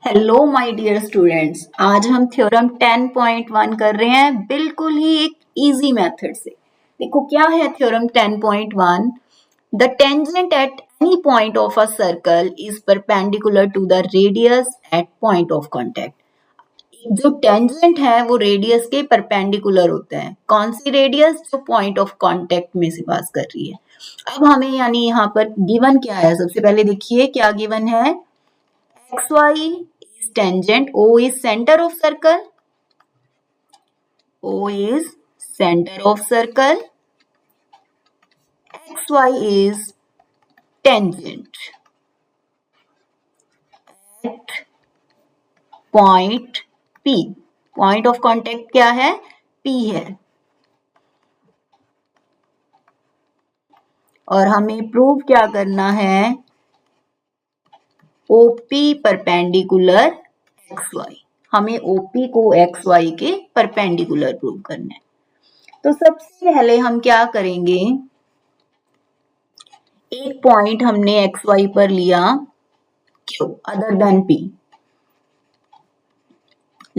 Hello my dear students, आज हम theorem 10.1 कर रहे हैं बिल्कुल ही एक इजी मेथड से। देखो क्या है theorem 10.1। The tangent at any point of a circle is perpendicular to the radius at point of contact. जो टेंजेंट है वो रेडियस के परपेंडिकुलर होता है। कौन सी रेडियस? जो पॉइंट ऑफ कांटेक्ट में से पास कर रही है। अब हमें यानी यहाँ पर गिवन क्या है, सबसे पहले देखिए क्या गिवन है। xy is tangent, O is center of circle, O is center of circle, xy is tangent at point P. Point of contact क्या है? P है। और हमें प्रूव क्या करना है? OP perpendicular XY। हमें OP को XY के परपेंडिकुलर प्रूव करना है। तो सबसे पहले हम क्या करेंगे, एक पॉइंट हमने XY पर लिया Q other than P।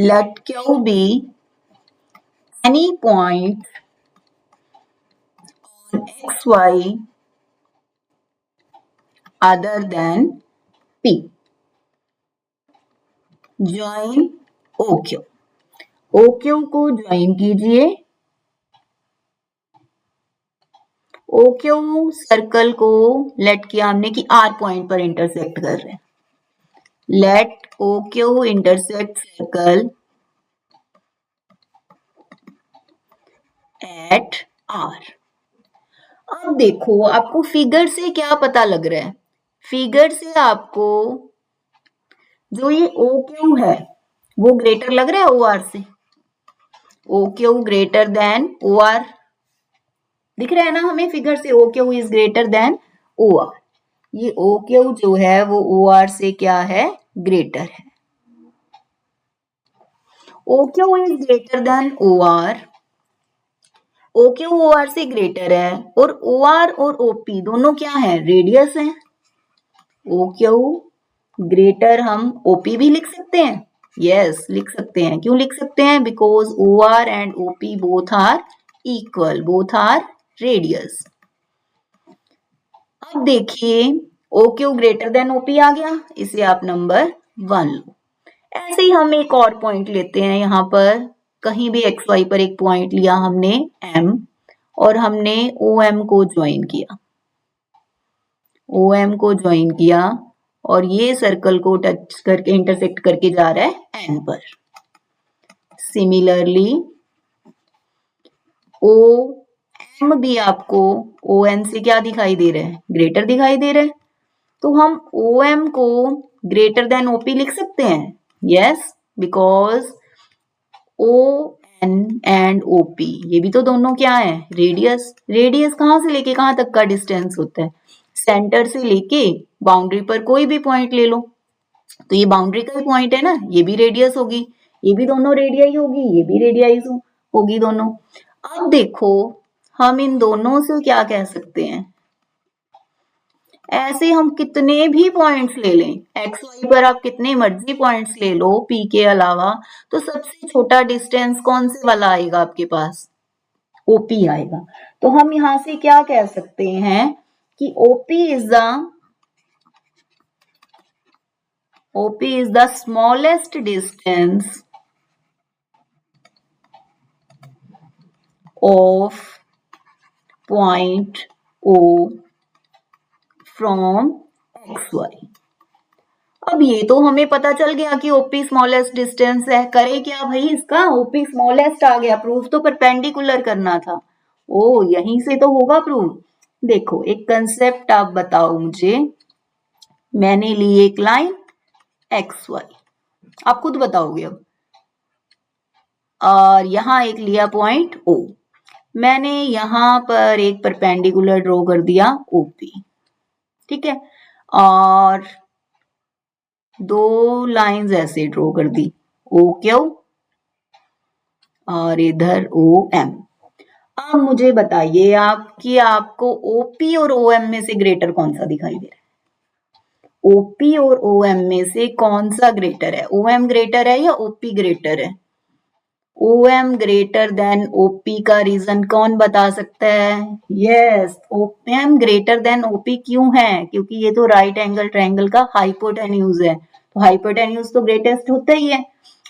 Let Q be any point on XY other than P. Join OQ। OQ को ज्वाइन कीजिए। OQ सर्कल को लेट किया हमने कि R पॉइंट पर इंटरसेक्ट कर रहे हैं। Let OQ intersect circle at R। अब देखो आपको फिगर से क्या पता लग रहा है? फिगर से आपको जो ये OQ है वो ग्रेटर लग रहा है OR से। OQ ग्रेटर देन OR दिख रहा है ना हमें फिगर से। OQ is greater than OR। ये OQ जो है वो OR से क्या है? ग्रेटर है। OQ is greater than OR। OQ OR से ग्रेटर है और OR और OP दोनों क्या है? रेडियस है। OQ ग्रेटर हम OP भी लिख सकते हैं। यस लिख सकते हैं। क्यों लिख सकते हैं? Because OR and OP both are equal, both are radius. अब देखिए OQ ग्रेटर देन OP आ गया, इसे आप नंबर 1 लो। ऐसे ही हम एक और पॉइंट लेते हैं। यहाँ पर कहीं भी XY पर एक पॉइंट लिया हमने M और हमने OM को ज्वाइन किया। OM को ज्वाइन किया और ये सर्कल को टच करके इंटरसेक्ट करके जा रहा है N पर। सिमिलरली OM भी आपको ON से क्या दिखाई दे रहा है? ग्रेटर दिखाई दे रहा है। तो हम OM को ग्रेटर देन OP लिख सकते हैं। Yes because ON and OP ये भी तो दोनों क्या है? रेडियस। रेडियस कहाँ से लेके कहाँ तक का डिस्टेंस होता है? सेंटर से लेके बाउंड्री पर कोई भी पॉइंट ले लो, तो ये बाउंड्री का ही पॉइंट है ना, ये भी रेडियस होगी, ये भी दोनों रेडियाई होगी, ये भी रेडियाई होगी दोनों। अब देखो हम इन दोनों से क्या कह सकते हैं? ऐसे हम कितने भी पॉइंट्स ले लें, XY पर आप कितने मर्जी पॉइंट्स ले लो P के अलावा, तो सबसे छोटा डिस्टेंस कौन से वाला आएगा आपके पास? OP आएगा। तो हम यहां से क्या कह सकते हैं कि OP is the smallest distance of point O from XY। अब ये तो हमें पता चल गया कि OP स्मॉलेस्ट डिस्टेंस है। करे क्या भाई इसका? OP स्मॉलेस्ट आ गया। प्रूफ तो परपेंडिकुलर करना था। ओ यहीं से तो होगा प्रूफ। देखो एक कंसेप्ट आप बताओ मुझे। मैंने ली एक लाइन XY, आप खुद बताओगे अब। और यहां एक लिया पॉइंट O। मैंने यहां पर एक परपेंडिकुलर ड्रॉ कर दिया OP, ठीक है। और दो लाइंस ऐसे ड्रॉ कर दी OQ और इधर OM। अब मुझे बताइए आप कि आपको OP और OM में से ग्रेटर कौन सा दिखाई दे रहा है? ओपी और ओएम में से कौन सा ग्रेटर है? ओएम ग्रेटर है या ओपी ग्रेटर है? ओएम ग्रेटर देन ओपी का रीजन कौन बता सकता है? Yes, O M greater than O P क्यों है? क्योंकि ये तो राइट एंगल ट्रायंगल का हाइपोटेन्यूज है, तो हाइपोटेन्यूज तो ग्रेटेस्ट होता ही है,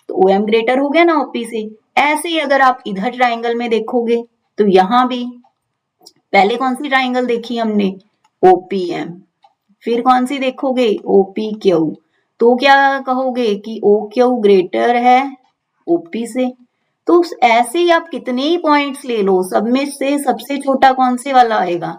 तो ओएम ग्रेटर हो गया ना ओपी से। ऐसे ही अगर आप इधर ट्रायंगल में देखोगे तो यहां भी पहले कौन सी ट्रायंगल देखी हमने? ओपीएम। फिर कौन सी देखोगे? OP Q. तो क्या कहोगे कि ओ क्यू ग्रेटर है ओपी से। तो ऐसे ही आप कितने ही पॉइंट्स ले लो, सब में से सबसे छोटा कौन से वाला आएगा?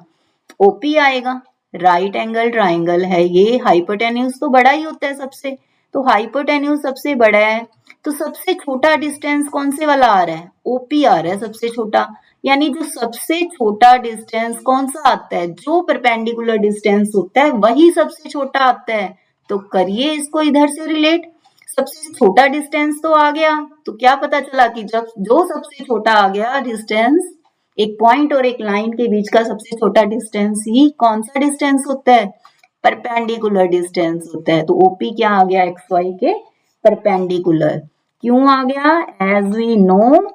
ओपी आएगा। राइट एंगल ट्राइंगल है ये, हाइपोटेन्यूज तो बड़ा ही होता है सबसे, तो हाइपोटेन्यूज सबसे बड़ा है, तो सबसे छोटा डिस्टेंस कौन से वाला आ रहा है? ओपी आ रहा है सबसे छोटा। यानी जो सबसे छोटा डिस्टेंस कौन सा आता है? जो परपेंडिकुलर डिस्टेंस होता है वही सबसे छोटा आता है। तो करिए इसको इधर से रिलेट, सबसे छोटा डिस्टेंस तो आ गया, तो क्या पता चला कि जब जो सबसे छोटा आ गया डिस्टेंस, एक पॉइंट और एक लाइन के बीच का सबसे छोटा डिस्टेंस ही कौन सा डिस्टेंस होता है? परपेंडिकुलर डिस्टेंस होता है। तो ओपी क्या आ गया? एक्स वाई के परपेंडिकुलर। क्यों आ गया? As we know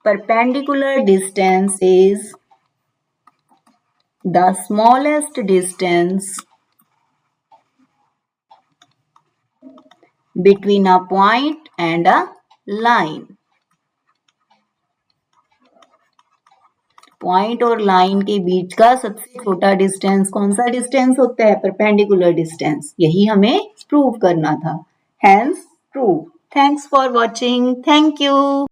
perpendicular distance is the smallest distance between a point and a line. Point और लाइन के बीच का सबसे छोटा डिस्टेंस कौन सा डिस्टेंस होता है? Perpendicular distance. यही हमें प्रूव करना था, hence prove. Thanks for watching, thank you.